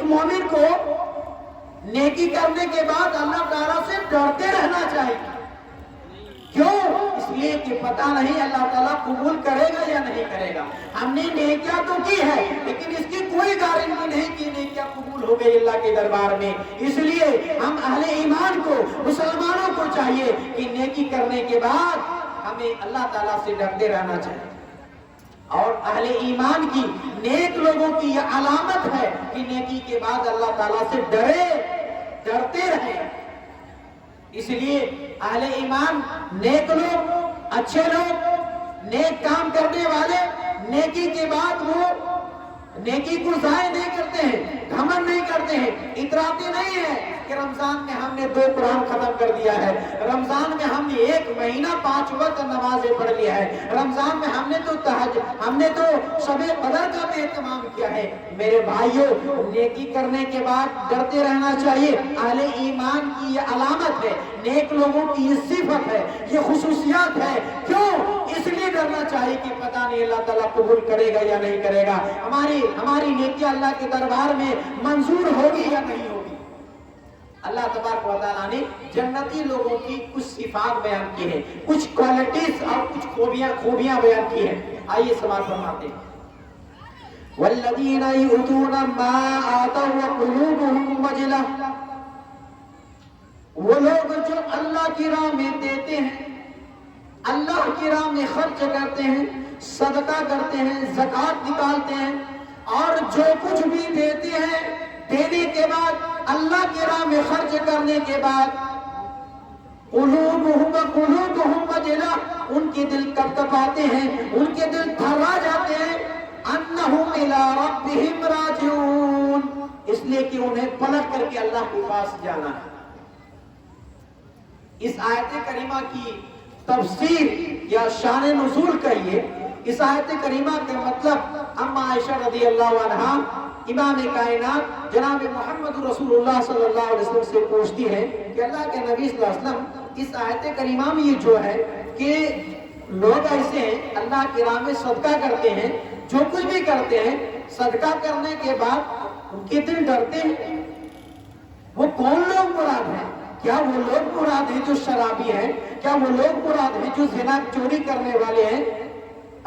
مومن کو نیکی کرنے کے بعد اللہ تعالیٰ سے ڈرتے رہنا چاہیے. کیوں؟ اس لیے کہ پتہ نہیں اللہ تعالیٰ قبول کرے گا یا نہیں کرے گا. ہم نے نیکیاں تو کی ہے لیکن اس کی کوئی گارنٹی نہیں کہ نیکیاں قبول ہو گئی اللہ کے دربار میں. اس لیے ہم اہل ایمان کو، مسلمانوں کو چاہیے کہ نیکی کرنے کے بعد ہمیں اللہ تعالیٰ سے ڈرتے رہنا چاہیے. اور اہل ایمان کی، نیک لوگوں کی یہ علامت ہے کہ نیکی کے بعد اللہ تعالیٰ سے ڈرتے رہیں. اس لیے اہل ایمان، نیک لوگ، اچھے لوگ، نیک کام کرنے والے نیکی کے بعد وہ نیکی کو ضائع نہیں کرتے ہیں، گھمنڈ نہیں کرتے ہیں، اتراتے نہیں ہیں کہ رمضان میں ہم نے 2 قرآن ختم کر دیا ہے، رمضان میں ہم نے 1 مہینہ 5 وقت نمازیں پڑھ لیا ہے، رمضان میں ہم نے تو شب قدر کا بھی اہتمام کیا ہے. میرے بھائیوں، نیکی کرنے کے بعد ڈرتے رہنا چاہیے. اہل ایمان کی یہ علامت ہے، نیک لوگوں کی یہ صفت ہے، یہ خصوصیات ہے. کیوں؟ اس لیے ڈرنا چاہیے کہ پتہ نہیں اللہ تعالیٰ قبول کرے گا یا نہیں کرے گا، ہماری نیکیاں اللہ کے دربار میں منظور ہوگی یا نہیں ہوگی. اللہ تبارک و تعالیٰ نے جنتی لوگوں کی کچھ صفات بیان کی ہیں، کچھ کوالٹیز اور کچھ خوبیاں بیان کی ہیں. آئیے سماعت فرماتے ہیں. والذین یؤتون ما آتوا وقلوبهم وجلہ، وہ لوگ جو اللہ کی راہ میں دیتے ہیں، اللہ کی راہ میں خرچ کرتے ہیں، صدقہ کرتے ہیں، زکوٰۃ نکالتے ہیں، اور جو کچھ بھی دیتے ہیں، دینے کے بعد اللہ کی راہ میں خرچ کرنے کے بعد قلوبہم وجلہ، ان کے دل کپکپاتے ہیں، ان کے دل تھرا جاتے ہیں، انہم الی ربہم راجعون، اس لیے کہ انہیں پلٹ کر کے اللہ کے پاس جانا ہے. اس آیت کریمہ کی تفسیر یا شان نزول کہیے. اس آیت کریمہ کا مطلب اما عائشہ رضی اللہ عنہا امام کائنات جناب محمد رسول اللہ صلی اللہ علیہ وسلم سے پوچھتی ہے کہ اللہ کے نبی صلی اللہ علیہ وسلم، اس آیت کریمہ میں یہ جو ہے کہ لوگ ایسے ہیں اللہ کی راہ میں صدقہ کرتے ہیں، جو کچھ بھی کرتے ہیں، صدقہ کرنے کے بعد ان کے دل ڈرتے ہیں. وہ کون لوگ مراد ہیں؟ کیا وہ لوگ مراد ہیں جو شرابی ہیں؟ کیا وہ لوگ مراد ہیں جو زنا چوری کرنے والے ہیں؟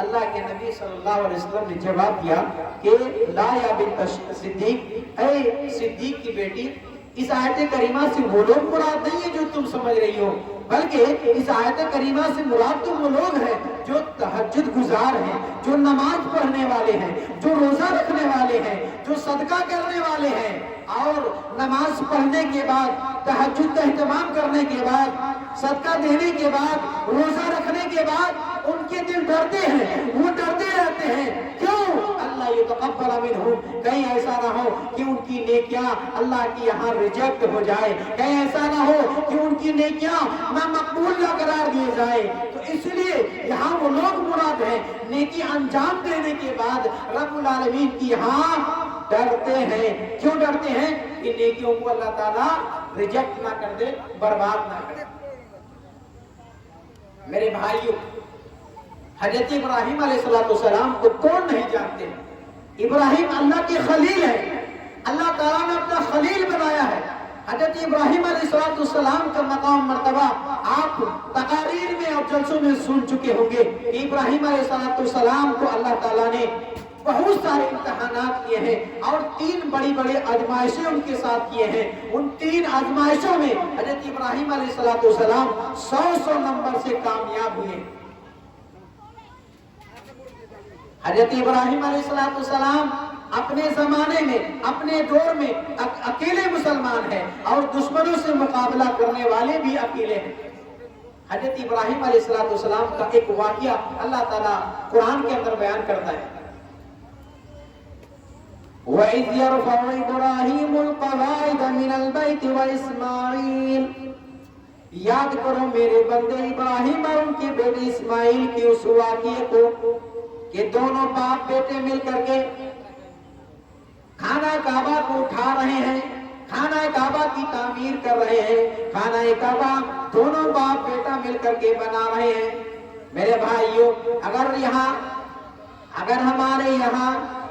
اللہ کے نبی صلی اللہ علیہ وسلم نے جواب دیا کہ لا یا بنت صدیق، اے صدیق کی بیٹی، اس آیت کریمہ سے وہ لوگ مراد نہیں ہیں جو تم سمجھ رہی ہو، بلکہ اس آیت کریمہ سے مراد تو وہ لوگ ہیں جو تہجد گزار ہیں، جو نماز پڑھنے والے ہیں، جو روزہ رکھنے والے ہیں، جو صدقہ کرنے والے ہیں، اور نماز پڑھنے کے بعد، تہجد کا اہتمام کرنے کے بعد، صدقہ دینے کے بعد، روزہ رکھنے کے بعد ان کے دل ڈرتے ہیں، وہ ڈرتے رہتے ہیں. کیوں؟ اللہ یتقبل منہم، کہیں ایسا نہ ہو کہ ان کی نیکیاں اللہ کی یہاں ریجیکٹ ہو جائے، کہیں ایسا نہ ہو کہ ان کی نیکیاں نہ مقبول نہ قرار دیے جائے. تو اس لیے یہاں وہ لوگ مراد ہیں نیکی انجام دینے کے بعد رب العالمین کی یہاں ڈرتے ہیں. کیوں ڈرتے ہیں؟ کہ نیکیوں کو اللہ تعالیٰ ریجیکٹ نہ کر دے، برباد نہ کر دے. میرے بھائیوں، حضرت ابراہیم علیہ السلام کو کون نہیں جانتے؟ ابراہیم اللہ کے خلیل ہے، اللہ تعالیٰ نے اپنا خلیل بنایا ہے. حضرت ابراہیم علیہ السلام کا مقام مرتبہ آپ تقاریر میں اور جلسوں میں سن چکے ہوں گے کہ ابراہیم علیہ السلام کو اللہ تعالیٰ نے بہت سارے امتحانات کیے ہیں اور 3 بڑی بڑی آزمائشیں ان کے ساتھ کیے ہیں. ان 3 آزمائشوں میں حضرت ابراہیم علیہ السلام 100 نمبر سے کامیاب ہوئے. حضرت ابراہیم علیہ السلام اپنے زمانے میں، اپنے دور میں اکیلے مسلمان ہیں اور دشمنوں سے مقابلہ کرنے والے بھی اکیلے ہیں. حضرت ابراہیم علیہ السلام کا ایک واقعہ اللہ تعالیٰ قرآن کے اندر بیان کرتا ہے. وَإِذْ يَرْفَعُ إِبْرَاهِيمُ الْقَوَاعِدَ مِنَ الْبَيْتِ وَإِسْمَاعِيلُ، یاد کرو میرے بندے ابراہیم اور ان کے بیٹے اسماعیل کی اس واقعے کو کہ دونوں باپ بیٹے مل کر کے خانہ کعبہ کو اٹھا رہے ہیں، خانہ کعبہ کی تعمیر کر رہے ہیں. خانہ کعبہ دونوں باپ بیٹا مل کر کے بنا رہے ہیں. میرے بھائیوں، اگر ہمارے یہاں